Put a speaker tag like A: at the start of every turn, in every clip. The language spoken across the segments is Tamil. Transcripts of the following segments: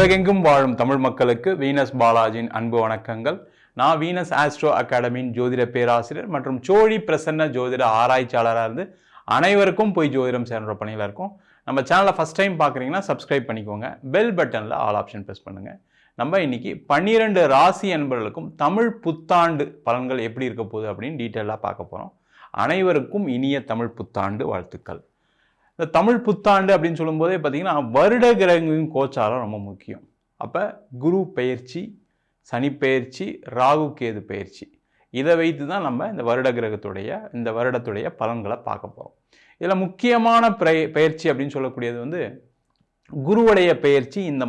A: உலகெங்கும் வாழும் தமிழ் மக்களுக்கு வீனஸ் பாலாஜியின் அன்பு வணக்கங்கள். நான் வீனஸ் ஆஸ்ட்ரோ அகாடமியின் ஜோதிட பேராசிரியர் மற்றும் சோழி பிரசன்ன ஜோதிட ஆராய்ச்சியாளராக இருந்து அனைவருக்கும் போய் ஜோதிடம் சேர்ந்த பணியில் இருக்கும். நம்ம சேனலை ஃபஸ்ட் டைம் பார்க்குறீங்கன்னா சப்ஸ்கிரைப் பண்ணிக்கோங்க. பெல் பட்டனில் ஆல் ஆப்ஷன் ப்ரெஸ் பண்ணுங்கள். நம்ம இன்னைக்கு 12 ராசி அன்பர்களுக்கும் தமிழ் புத்தாண்டு பலன்கள் எப்படி இருக்க போகுது அப்படின்னு டீட்டெயிலாக பார்க்க போகிறோம். அனைவருக்கும் இனிய தமிழ் புத்தாண்டு வாழ்த்துக்கள். இந்த தமிழ் புத்தாண்டு அப்படின்னு சொல்லும்போதே பார்த்தீங்கன்னா வருட கிரகங்களின் கோச்சாரம் ரொம்ப முக்கியம். அப்போ குரு பெயர்ச்சி, சனி பெயர்ச்சி, ராகு கேது பெயர்ச்சி, இதை வைத்து தான் நம்ம இந்த வருடத்துடைய பலன்களை பார்க்க போகிறோம். இதில் முக்கியமான பெயர்ச்சி அப்படின்னு சொல்லக்கூடியது குருவுடைய பெயர்ச்சி இந்த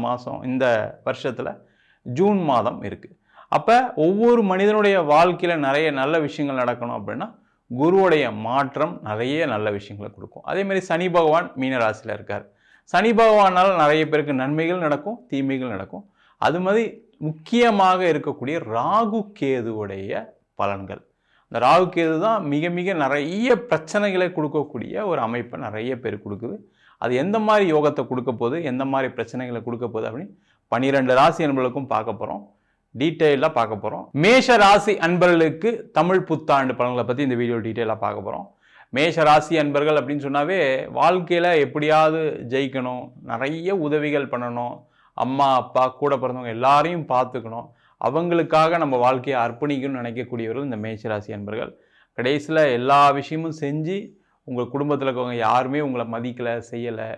A: வருஷத்தில் ஜூன் மாதம் இருக்குது. அப்போ ஒவ்வொரு மனிதனுடைய வாழ்க்கையில் நிறைய நல்ல விஷயங்கள் நடக்கணும் அப்படின்னா குருவுடைய மாற்றம் நிறைய நல்ல விஷயங்களை கொடுக்கும். அதேமாதிரி சனி பகவான் மீனராசியில் இருக்கார். சனி பகவானால் நிறைய பேருக்கு நன்மைகள் நடக்கும், தீமைகள் நடக்கும். அது மாதிரி முக்கியமாக இருக்கக்கூடிய ராகு கேதுவுடைய பலன்கள். இந்த ராகு கேது தான் மிக மிக நிறைய பிரச்சனைகளை கொடுக்கக்கூடிய ஒரு அமைப்பை நிறைய பேர் கொடுக்குது. அது எந்த மாதிரி யோகத்தை கொடுக்க போகுது, எந்த மாதிரி பிரச்சனைகளை கொடுக்க போகுது அப்படின்னு 12 ராசி அன்பர்களுக்கும் பார்க்க போகிறோம். டீட்டெயிலாக பார்க்க போகிறோம். மேஷ ராசி அன்பர்களுக்கு தமிழ் புத்தாண்டு பலன்களை பற்றி இந்த வீடியோ டீட்டெயிலாக பார்க்க போகிறோம். மேஷ ராசி அன்பர்கள் அப்படின்னு சொன்னாவே வாழ்க்கையில் எப்படியாவது ஜெயிக்கணும், நிறைய உதவிகள் பண்ணணும், அம்மா அப்பா கூட பிறந்தவங்க எல்லாரையும் பார்த்துக்கணும், அவங்களுக்காக நம்ம வாழ்க்கையை அர்ப்பணிக்கணும்னு நினைக்கக்கூடியவர்கள் இந்த மேஷ ராசி அன்பர்கள். கடைசியில் எல்லா விஷயமும் செஞ்சு உங்கள் குடும்பத்தில் இருக்கவங்க யாருமே உங்களை மதிக்கலை, செய்யலை,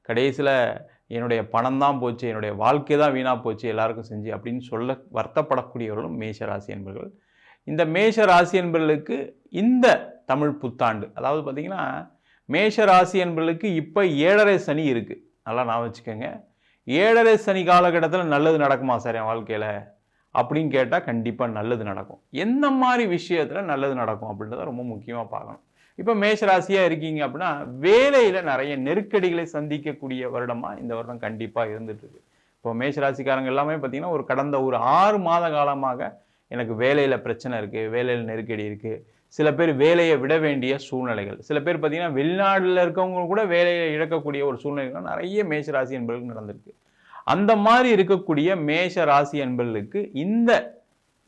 A: கடைசியில் என்னுடைய பணம் தான் போச்சு, என்னுடைய வாழ்க்கை தான் வீணாக போச்சு, எல்லாருக்கும் செஞ்சு அப்படின்னு சொல்ல வருத்தப்படக்கூடியவர்களும் மேஷ ராசி அன்பர்கள். இந்த மேஷ ராசி அன்பர்களுக்கு இந்த தமிழ் புத்தாண்டு, அதாவது பார்த்திங்கன்னா மேஷ ராசி அன்பர்களுக்கு இப்போ 7.5 சனி இருக்குது. நல்லா நான் வச்சுக்கோங்க. 7.5 சனி காலகட்டத்தில் நல்லது நடக்குமா சார் என் வாழ்க்கையில் அப்படின்னு கேட்டால் கண்டிப்பாக நல்லது நடக்கும். எந்த மாதிரி விஷயத்தில் நல்லது நடக்கும் அப்படின்றத ரொம்ப முக்கியமாக பார்க்கணும். இப்போ மேஷராசியாக இருக்கீங்க அப்படின்னா வேலையில் நிறைய நெருக்கடிகளை சந்திக்கக்கூடிய வருடமாக இந்த வருடம் கண்டிப்பாக இருந்துட்டுருக்கு. இப்போ மேஷராசிக்காரங்க எல்லாமே பார்த்தீங்கன்னா கடந்த 6 மாத காலமாக எனக்கு வேலையில் பிரச்சனை இருக்குது, வேலையில் நெருக்கடி இருக்குது. சில பேர் வேலையை விட வேண்டிய சூழ்நிலைகள், சில பேர் பார்த்தீங்கன்னா வெளிநாட்டில் இருக்கவங்க கூட வேலையை இழக்கக்கூடிய ஒரு சூழ்நிலைகள் நிறைய மேஷராசி என்பர்களுக்கு நடந்திருக்கு. அந்த மாதிரி இருக்கக்கூடிய மேஷ ராசி என்பர்களுக்கு இந்த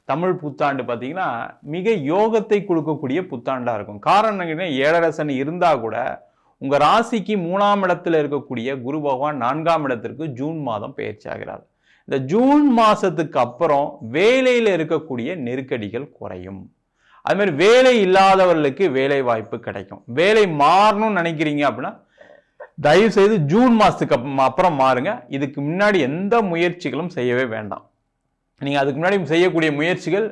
A: தமிழ் புத்தாண்டு பார்த்தீங்கன்னா மிக யோகத்தை கொடுக்கக்கூடிய புத்தாண்டாக இருக்கும். காரணம் என்னன்னா 7.5 சனி இருந்தால் கூட உங்கள் ராசிக்கு 3ஆம் இடத்துல இருக்கக்கூடிய குரு பகவான் 4ஆம் இடத்திற்கு ஜூன் மாதம் பெயர்ச்சி ஆகிறார். இந்த ஜூன் மாதத்துக்கு அப்புறம் வேலையில் இருக்கக்கூடிய நெருக்கடிகள் குறையும். அது மாதிரி வேலை இல்லாதவர்களுக்கு வேலை வாய்ப்பு கிடைக்கும். வேலை மாறணும்னு நினைக்கிறீங்க அப்படின்னா தயவு செய்து ஜூன் மாதத்துக்கு அப்புறம் மாறுங்க. இதுக்கு முன்னாடி எந்த முயற்சிகளும் செய்யவே வேண்டாம். நீங்கள் அதுக்கு முன்னாடி செய்யக்கூடிய முயற்சிகள்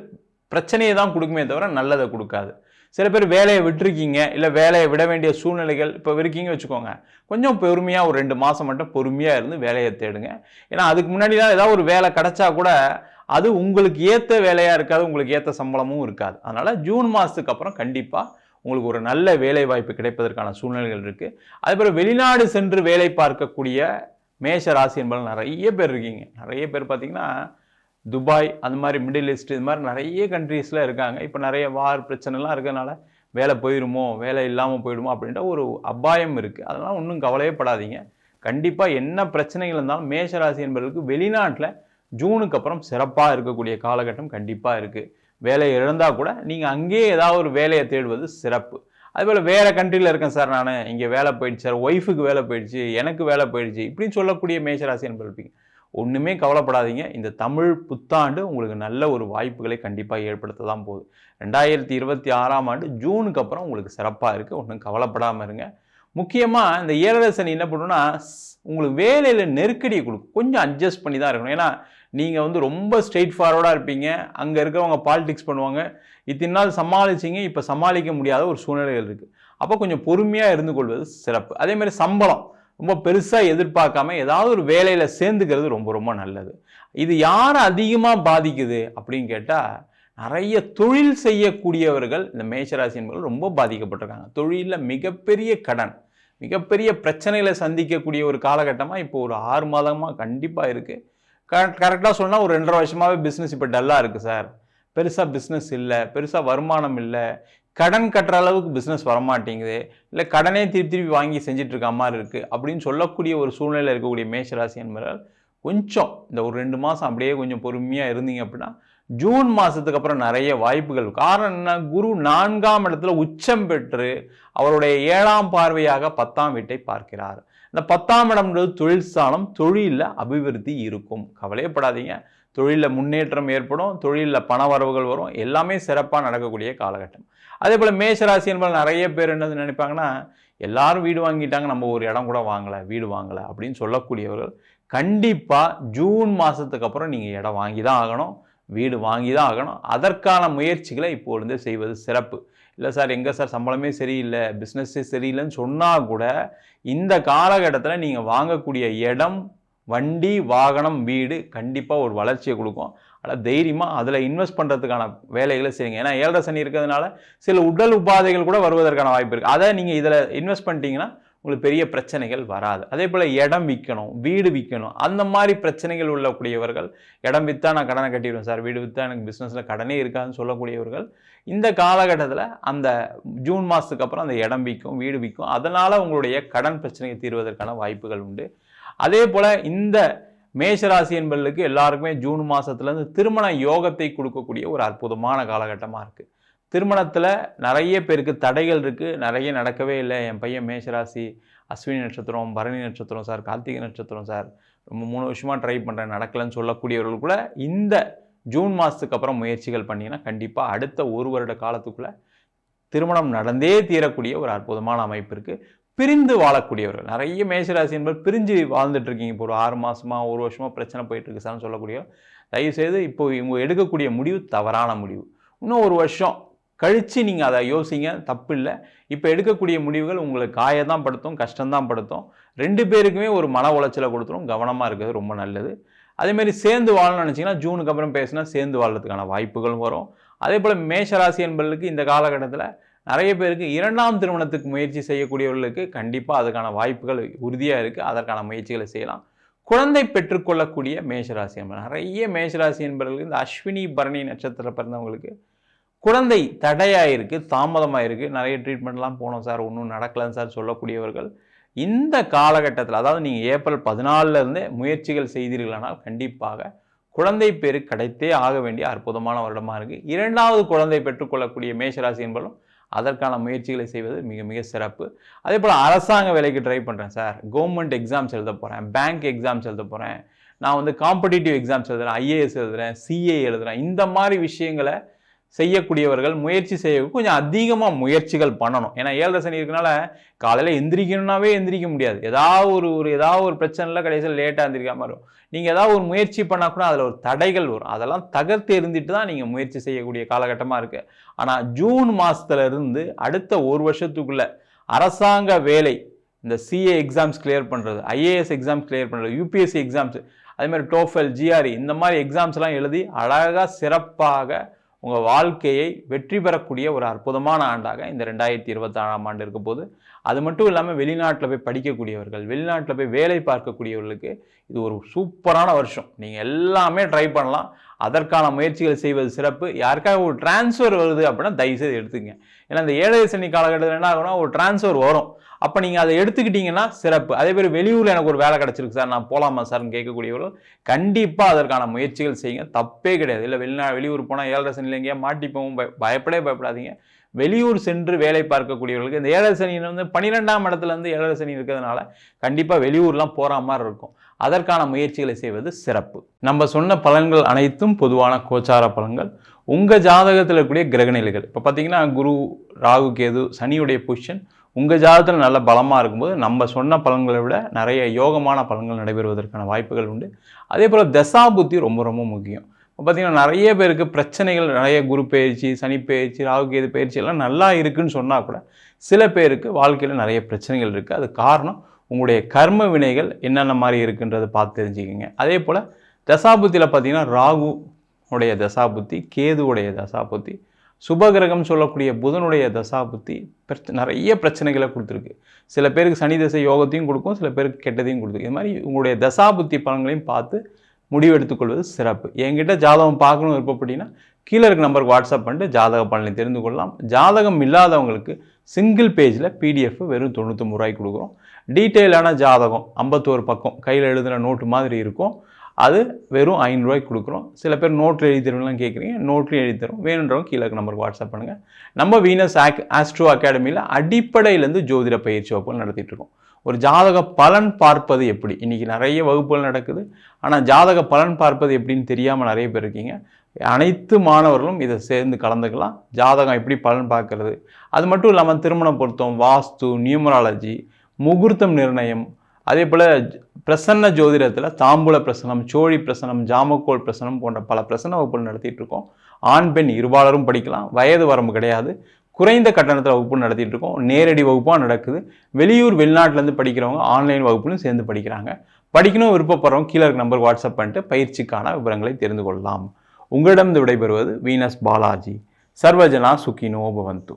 A: பிரச்சனையை தான் கொடுக்குமே தவிர நல்லதை கொடுக்காது. சில பேர் வேலையை விட்டுருக்கீங்க, இல்லை வேலையை விட வேண்டிய சூழ்நிலைகள் இப்போ இருக்கீங்க வச்சுக்கோங்க. கொஞ்சம் பொறுமையாக ஒரு 2 மாதம் மட்டும் பொறுமையாக இருந்து வேலையை தேடுங்க. ஏன்னா அதுக்கு முன்னாடி தான் ஏதாவது ஒரு வேலை கிடைச்சா கூட அது உங்களுக்கு ஏற்ற வேலையாக இருக்காது, உங்களுக்கு ஏற்ற சம்பளமும் இருக்காது. அதனால் ஜூன் மாதத்துக்கு அப்புறம் கண்டிப்பாக உங்களுக்கு ஒரு நல்ல வேலை வாய்ப்பு கிடைப்பதற்கான சூழ்நிலைகள் இருக்குது. அதேபோல் வெளிநாடு சென்று வேலை பார்க்கக்கூடிய மேஷ ராசி என்பது நிறைய பேர் இருக்கீங்க. நிறைய பேர் பார்த்தீங்கன்னா துபாய், அந்த மாதிரி மிடில் ஈஸ்ட், இது மாதிரி நிறைய கண்ட்ரீஸில் இருக்காங்க. இப்போ நிறைய வார் பிரச்சனைலாம் இருக்கிறதுனால வேலை போயிடுமோ, வேலை இல்லாமல் போயிடுமோ அப்படின்ற ஒரு அபாயம் இருக்குது. அதெல்லாம் ஒன்றும் கவலையே படாதீங்க. கண்டிப்பாக என்ன பிரச்சனைகள் இருந்தாலும் மேஷராசி என்பவர்களுக்கு வெளிநாட்டில் ஜூனுக்கு அப்புறம் சிறப்பாக இருக்கக்கூடிய காலகட்டம் கண்டிப்பாக இருக்குது. வேலையை இழந்தால் கூட நீங்கள் அங்கேயே ஏதாவது ஒரு வேலையை தேடுவது சிறப்பு. அதுபோல் வேறு கண்ட்ரியில் இருக்கேன் சார், நான் இங்கே வேலை போயிடுச்சு சார், ஒய்ஃபுக்கு வேலை போயிடுச்சு, எனக்கு வேலை போயிடுச்சு இப்படின்னு சொல்லக்கூடிய மேஷராசி என்பவர்கள் ஒன்றுமே கவலைப்படாதீங்க. இந்த தமிழ் புத்தாண்டு உங்களுக்கு நல்ல ஒரு வாய்ப்புகளை கண்டிப்பாக ஏற்படுத்த தான் போகுது. 2026ஆம் ஆண்டு ஜூனுக்கு அப்புறம் உங்களுக்கு சிறப்பாக இருக்குது. ஒன்றும் கவலைப்படாமல் இருங்க. முக்கியமாக இந்த 7.5 சனி என்ன பண்ணுன்னா உங்களுக்கு வேலையில் நெருக்கடியை கொடுக்கும். கொஞ்சம் அட்ஜஸ்ட் பண்ணி தான் இருக்கணும். ஏன்னா நீங்கள் ரொம்ப ஸ்ட்ரெயிட் ஃபார்வர்டாக இருப்பீங்க. அங்கே இருக்கிறவங்க பாலிடிக்ஸ் பண்ணுவாங்க. இத்தனை நாள் சமாளிச்சிங்க, இப்போ சமாளிக்க முடியாத ஒரு சூழ்நிலைகள் இருக்குது. அப்போ கொஞ்சம் பொறுமையாக இருந்து கொள்வது சிறப்பு. அதேமாதிரி சம்பளம் ரொம்ப பெருசாக எதிர்பார்க்காம ஏதாவது ஒரு வேலையில் சேர்ந்துக்கிறது ரொம்ப ரொம்ப நல்லது. இது யாரை அதிகமாக பாதிக்குது அப்படின்னு கேட்டால் நிறைய தொழில் செய்யக்கூடியவர்கள் இந்த மேஷராசி என்பவர்கள் ரொம்ப பாதிக்கப்பட்டிருக்காங்க. தொழிலில் மிகப்பெரிய கடன், மிகப்பெரிய பிரச்சனைகளை சந்திக்கக்கூடிய ஒரு காலகட்டமாக இப்போ ஒரு 6 மாதமாக கண்டிப்பாக இருக்குது. கரெக்டாக சொன்னால் ஒரு 2.5 வருஷமாகவே பிஸ்னஸ் இப்போ டல்லாக இருக்குது சார், பெருசாக பிஸ்னஸ் இல்லை, பெருசாக வருமானம் இல்லை, கடன் கட்டுற அளவுக்கு பிஸ்னஸ் வரமாட்டேங்குது, இல்லை கடனே திருப்பி வாங்கி செஞ்சுட்டு இருக்க மாதிரி இருக்குது அப்படின்னு சொல்லக்கூடிய ஒரு சூழ்நிலையில் இருக்கக்கூடிய மேஷராசி என்பவர்கள் கொஞ்சம் இந்த ஒரு 2 மாதம் அப்படியே கொஞ்சம் பொறுமையாக இருந்தீங்க அப்படின்னா ஜூன் மாதத்துக்கு அப்புறம் நிறைய வாய்ப்புகள். காரணம் என்ன, குரு 4ஆம் இடத்துல உச்சம் பெற்று அவருடைய 7ஆம் பார்வையாக 10ஆம் வீட்டை பார்க்கிறார். இந்த 10ஆம் இடம்ன்றது தொழில் ஸ்தானம், தொழிலில் அபிவிருத்தி இருக்கும், கவலையப்படாதீங்க. தொழிலில் முன்னேற்றம் ஏற்படும், தொழிலில் பண வரவுகள் வரும், எல்லாமே சிறப்பாக நடக்கக்கூடிய காலகட்டம். அதே போல் மேஷராசி என்பது நிறைய பேர் என்ன நினைப்பாங்கன்னா, எல்லாரும் வீடு வாங்கிட்டாங்க, நம்ம ஒரு இடம் கூட வாங்கலை, வீடு வாங்கலை அப்படின்னு சொல்லக்கூடியவர்கள் கண்டிப்பாக ஜூன் மாதத்துக்கு அப்புறம் நீங்கள் இடம் வாங்கி தான் ஆகணும், வீடு வாங்கி தான் ஆகணும். அதற்கான முயற்சிகளை இப்பொழுது செய்வது சிறப்பு. இல்லை சார், எங்கே சார் சம்பளமே சரியில்லை, பிஸ்னஸே சரியில்லைன்னு சொன்னால் கூட இந்த காலகட்டத்தில் நீங்கள் வாங்கக்கூடிய இடம், வண்டி, வாகனம், வீடு கண்டிப்பாக ஒரு வளர்ச்சியை கொடுக்கும். ஆனால் தைரியமாக அதில் இன்வெஸ்ட் பண்ணுறதுக்கான வேலைகளை செய்யுங்க. ஏன்னா 7.5 சனி இருக்கிறதுனால சில உடல் உபாதைகள் கூட வருவதற்கான வாய்ப்பு இருக்குது. அதை நீங்கள் இதில் இன்வெஸ்ட் பண்ணிட்டீங்கன்னா உங்களுக்கு பெரிய பிரச்சனைகள் வராது. அதே போல் இடம் விற்கணும், வீடு விற்கணும், அந்த மாதிரி பிரச்சனைகள் உள்ளக்கூடியவர்கள், இடம் விற்றா நான் கடனை கட்டிடுவேன் சார், வீடு விற்றா எனக்கு பிஸ்னஸில் கடனே இருக்காதுன்னு சொல்லக்கூடியவர்கள் இந்த காலகட்டத்தில் அந்த ஜூன் மாதத்துக்கு அப்புறம் அந்த இடம் விற்கும், வீடு விற்கும். அதனால் உங்களுடைய கடன் பிரச்சனையை தீர்வதற்கான வாய்ப்புகள் உண்டு. அதே போல் இந்த மேஷராசி என்பவர்களுக்கு எல்லாருக்குமே ஜூன் மாதத்துலேருந்து திருமண யோகத்தை கொடுக்கக்கூடிய ஒரு அற்புதமான காலகட்டமாக இருக்குது. திருமணத்தில் நிறைய பேருக்கு தடைகள் இருக்குது, நிறைய நடக்கவே இல்லை. என் பையன் மேஷராசி, அஸ்வினி நட்சத்திரம், பரணி நட்சத்திரம் சார், கார்த்திகை நட்சத்திரம் சார், ரொம்ப 3 வருஷமாக ட்ரை பண்ணுறேன், நடக்கலைன்னு சொல்லக்கூடியவர்கள் கூட இந்த ஜூன் மாதத்துக்கு அப்புறம் முயற்சிகள் பண்ணிங்கன்னா கண்டிப்பாக அடுத்த 1 வருட காலத்துக்குள்ளே திருமணம் நடந்தே தீரக்கூடிய ஒரு அற்புதமான அமைப்பு இருக்குது. பிரிந்து வாழக்கூடியவர்கள் நிறைய மேஷராசி என்பது பிரிஞ்சு வாழ்ந்துட்டு இருக்கீங்க, இப்போ ஒரு 6 மாதமாக 1 வருஷமாக பிரச்சனை போயிட்டுருக்கு சார்னு சொல்லக்கூடிய தயவுசெய்து இப்போ இவங்க எடுக்கக்கூடிய முடிவு தவறான முடிவு. இன்னும் 1 வருஷம் கழித்து நீங்கள் அதை யோசிங்க, தப்பு இல்லை. இப்போ எடுக்கக்கூடிய முடிவுகள் உங்களுக்கு காயத்தான் படுத்தும், கஷ்டம்தான் படுத்தும், 2 பேருக்குமே ஒரு மன உளைச்சலை கொடுத்துரும். கவனமாக இருக்கிறது ரொம்ப நல்லது. அதேமாதிரி சேர்ந்து வாழணும்னு நினச்சிங்கன்னா ஜூனுக்கு அப்புறம் பேசினா சேர்ந்து வாழ்றதுக்கான வாய்ப்புகளும் வரும். அதே போல் மேஷராசி என்பவர்களுக்கு இந்த காலகட்டத்தில் நிறைய பேருக்கு 2ஆம் திருமணத்துக்கு முயற்சி செய்யக்கூடியவர்களுக்கு கண்டிப்பாக அதுக்கான வாய்ப்புகள் உறுதியாக இருக்குது, அதற்கான முயற்சிகளை செய்யலாம். குழந்தை பெற்றுக்கொள்ளக்கூடிய மேஷராசி என்பது நிறைய மேஷராசி என்பவர்களுக்கு இந்த அஸ்வினி பரணி நட்சத்திரம் பிறந்தவங்களுக்கு குழந்தை தடையாக இருக்குது, தாமதமாக இருக்குது, நிறைய ட்ரீட்மெண்ட்லாம் போனோம் சார், ஒன்றும் நடக்கலைன்னு சார் சொல்லக்கூடியவர்கள் இந்த காலகட்டத்தில், அதாவது நீங்கள் ஏப்ரல் 14 முயற்சிகள் செய்தீர்களானால் கண்டிப்பாக குழந்தை பேரு கிடைத்தே ஆக வேண்டிய அற்புதமான வருடமாக இருக்குது. 2வது குழந்தை பெற்றுக்கொள்ளக்கூடிய மேஷராசி என்பதும் அதற்கான முயற்சிகளை செய்வது மிக மிக சிறப்பு. அதே போல் அரசாங்க வேலைக்கு ட்ரை பண்ணுறேன் சார், கவர்மெண்ட் எக்ஸாம்ஸ் எழுத போகிறேன், பேங்க் எக்ஸாம்ஸ் எழுத போகிறேன், நான் காம்படிட்டிவ் எக்ஸாம்ஸ் எழுதுகிறேன், ஐஏஎஸ் எழுதுகிறேன், சிஏ எழுதுகிறேன், இந்த மாதிரி விஷயங்களை செய்யக்கூடியவர்கள் முயற்சி செய்ய கொஞ்சம் அதிகமாக முயற்சிகள் பண்ணணும். ஏன்னா 7.5 சனி இருக்கனால காலையில் எந்திரிக்கணும்னாவே எந்திரிக்க முடியாது, ஏதாவது ஒரு பிரச்சனையில் கடைசியில் லேட்டாக எந்திரிக்காமல் வரும். நீங்கள் ஏதாவது ஒரு முயற்சி பண்ணால் கூட அதில் ஒரு தடைகள் வரும், அதெல்லாம் தகர்த்து எறிந்துட்டு தான் நீங்கள் முயற்சி செய்யக்கூடிய காலகட்டமாக இருக்குது. ஆனால் ஜூன் மாதத்துலேருந்து அடுத்த 1 வருஷத்துக்குள்ளே அரசாங்க வேலை, இந்த சிஏ எக்ஸாம்ஸ் கிளியர் பண்ணுறது, ஐஏஎஸ் எக்ஸாம்ஸ் கிளியர் பண்ணுறது, யூபிஎஸ்சி எக்ஸாம்ஸ், அதேமாதிரி டோஃபெல், ஜிஆர்இ, இந்த மாதிரி எக்ஸாம்ஸ்லாம் எழுதி அழகாக சிறப்பாக உங்கள் வாழ்க்கையை வெற்றி பெறக்கூடிய ஒரு அற்புதமான ஆண்டாக இந்த 2026ஆம் ஆண்டு இருக்க போது. அது மட்டும் இல்லாமல் வெளிநாட்டில் போய் படிக்கக்கூடியவர்கள், வெளிநாட்டில் போய் வேலை பார்க்கக்கூடியவர்களுக்கு இது ஒரு சூப்பரான வருஷம். நீங்கள் எல்லாமே ட்ரை பண்ணலாம், அதற்கான முயற்சிகள் செய்வது சிறப்பு. யாருக்காக ஒரு டிரான்ஸ்ஃபர் வருது அப்படின்னா தயவுசெய்து எடுத்துங்க. ஏன்னா இந்த 7.5 சனி காலகட்டத்தில் என்ன ஆகும்னா ஒரு டிரான்ஸ்ஃபர் வரும், அப்போ நீங்கள் அதை எடுத்துக்கிட்டீங்கன்னா சிறப்பு. அதே மாதிரி வெளியூரில் எனக்கு ஒரு வேலை கிடச்சிருக்கு சார், நான் போகலாமா சார்னு கேட்கக்கூடியவர்கள் கண்டிப்பாக அதற்கான முயற்சிகள் செய்யுங்க, தப்பே கிடையாது. இல்லை வெளியூர் போனால் 7.5 சனியில் எங்கேயா மாட்டிப்போம், பயப்படாதீங்க. வெளியூர் சென்று வேலை பார்க்கக்கூடியவர்களுக்கு இந்த 7.5 சனி 12ஆம் இடத்துலேருந்து 7.5 சனி இருக்கிறதுனால கண்டிப்பாக வெளியூர்லாம் போகிற மாதிரி இருக்கும், அதற்கான முயற்சிகளை செய்வது சிறப்பு. நம்ம சொன்ன பலன்கள் அனைத்தும் பொதுவான கோச்சார பலன்கள். உங்கள் ஜாதகத்தில் இருக்கக்கூடிய கிரகநிலைகள் இப்போ பார்த்தீங்கன்னா குரு, ராகு, கேது, சனியுடைய பொசிஷன் உங்கள் ஜாதகத்தில் நல்ல பலமாக இருக்கும்போது நம்ம சொன்ன பலன்களை விட நிறைய யோகமான பலன்கள் நடைபெறுவதற்கான வாய்ப்புகள் உண்டு. அதே போல் தசாபுத்தி ரொம்ப ரொம்ப முக்கியம். இப்போ பார்த்திங்கன்னா நிறைய பேருக்கு பிரச்சனைகள், நிறைய குரு பயிற்சி, சனி பயிற்சி, ராகு கேது பயிற்சி எல்லாம் நல்லா இருக்குதுன்னு சொன்னால் கூட சில பேருக்கு வாழ்க்கையில் நிறைய பிரச்சனைகள் இருக்குது. அது காரணம் உங்களுடைய கர்ம வினைகள் என்னென்ன மாதிரி இருக்குன்றதை பார்த்து தெரிஞ்சுக்கிங்க. அதே போல் தசாபுத்தியில் பார்த்திங்கன்னா ராகு உடைய தசாபுத்தி, கேதுவுடைய தசாபுத்தி, சுபகிரகம் சொல்லக்கூடிய புதனுடைய தசாபுத்தி நிறைய பிரச்சனைகளை கொடுத்துருக்கு. சில பேருக்கு சனி தசை யோகத்தையும் கொடுக்கும், சில பேருக்கு கெட்டதையும் கொடுக்கும். இது மாதிரி உங்களுடைய தசாபுத்தி பலன்களையும் பார்த்து முடிவு எடுத்துக்கொள்வது சிறப்பு. என்கிட்ட ஜாதகம் பார்க்கணும் விருப்பப்பட்டீங்கன்னா கீழே இருக்க நம்பருக்கு வாட்ஸ்அப் பண்ணிட்டு ஜாதக பலனை தெரிந்து கொள்ளலாம். ஜாதகம் இல்லாதவங்களுக்கு சிங்கிள் பேஜில் பிடிஎஃப் வெறும் 99 ரூபாய்க்கு கொடுக்குறோம். டீட்டெயிலான ஜாதகம் 51 பக்கம் கையில் எழுதுகிற நோட்டு மாதிரி இருக்கும், அது வெறும் 500 ரூபாய்க்கு கொடுக்குறோம். சில பேர் நோட்டில் எழுதி தருவீங்களாம் கேட்குறீங்க, நோட்லையும் எழுதி தரும். வேணுன்றவங்க கீழே நம்பருக்கு வாட்ஸ்அப் பண்ணுங்கள். நம்ம வீனஸ் ஆஸ்ட்ரோ அகாடமியில் அடிப்படையிலேருந்து ஜோதிட பயிற்சி வகுப்புகள் நடத்திட்டு இருக்கோம். ஒரு ஜாதக பலன் பார்ப்பது எப்படி, இன்றைக்கி நிறைய வகுப்புகள் நடக்குது. ஆனால் ஜாதக பலன் பார்ப்பது எப்படின்னு தெரியாமல் நிறைய பேர் இருக்கீங்க. அனைத்து மாணவர்களும் இதை சேர்ந்து கலந்துக்கலாம். ஜாதகம் எப்படி பலன் பார்க்கறது, அது மட்டும் இல்லாமல் திருமண பொருத்தம், வாஸ்து, நியூமராலஜி, முகூர்த்தம் நிர்ணயம், அதே போல் பிரசன்ன ஜோதிடத்தில் தாம்பூல பிரசனம், சோழி பிரசனம், ஜாமக்கோல் பிரசனம் போன்ற பல பிரசன்ன வகுப்புகள் நடத்திட்டு இருக்கோம். ஆண் பெண் இருபாலரும் படிக்கலாம். வயது வரம்பு கிடையாது. குறைந்த கட்டணத்தில் வகுப்பு நடத்திட்டு இருக்கோம். நேரடி வகுப்பாக நடக்குது. வெளியூர் வெளிநாட்டிலேருந்து படிக்கிறவங்க ஆன்லைன் வகுப்புலையும் சேர்ந்து படிக்கிறாங்க. படிக்கணும் விருப்பப்படுறவங்க கீழே இருக்க நம்பருக்கு வாட்ஸ்அப் பண்ணிட்டு பயிற்சிக்கான விவரங்களை தெரிந்து கொள்ளலாம். உங்களிடம் விடைபெறுவது வீனஸ் பாலாஜி. சர்வஜனா சுகினோ பவந்து.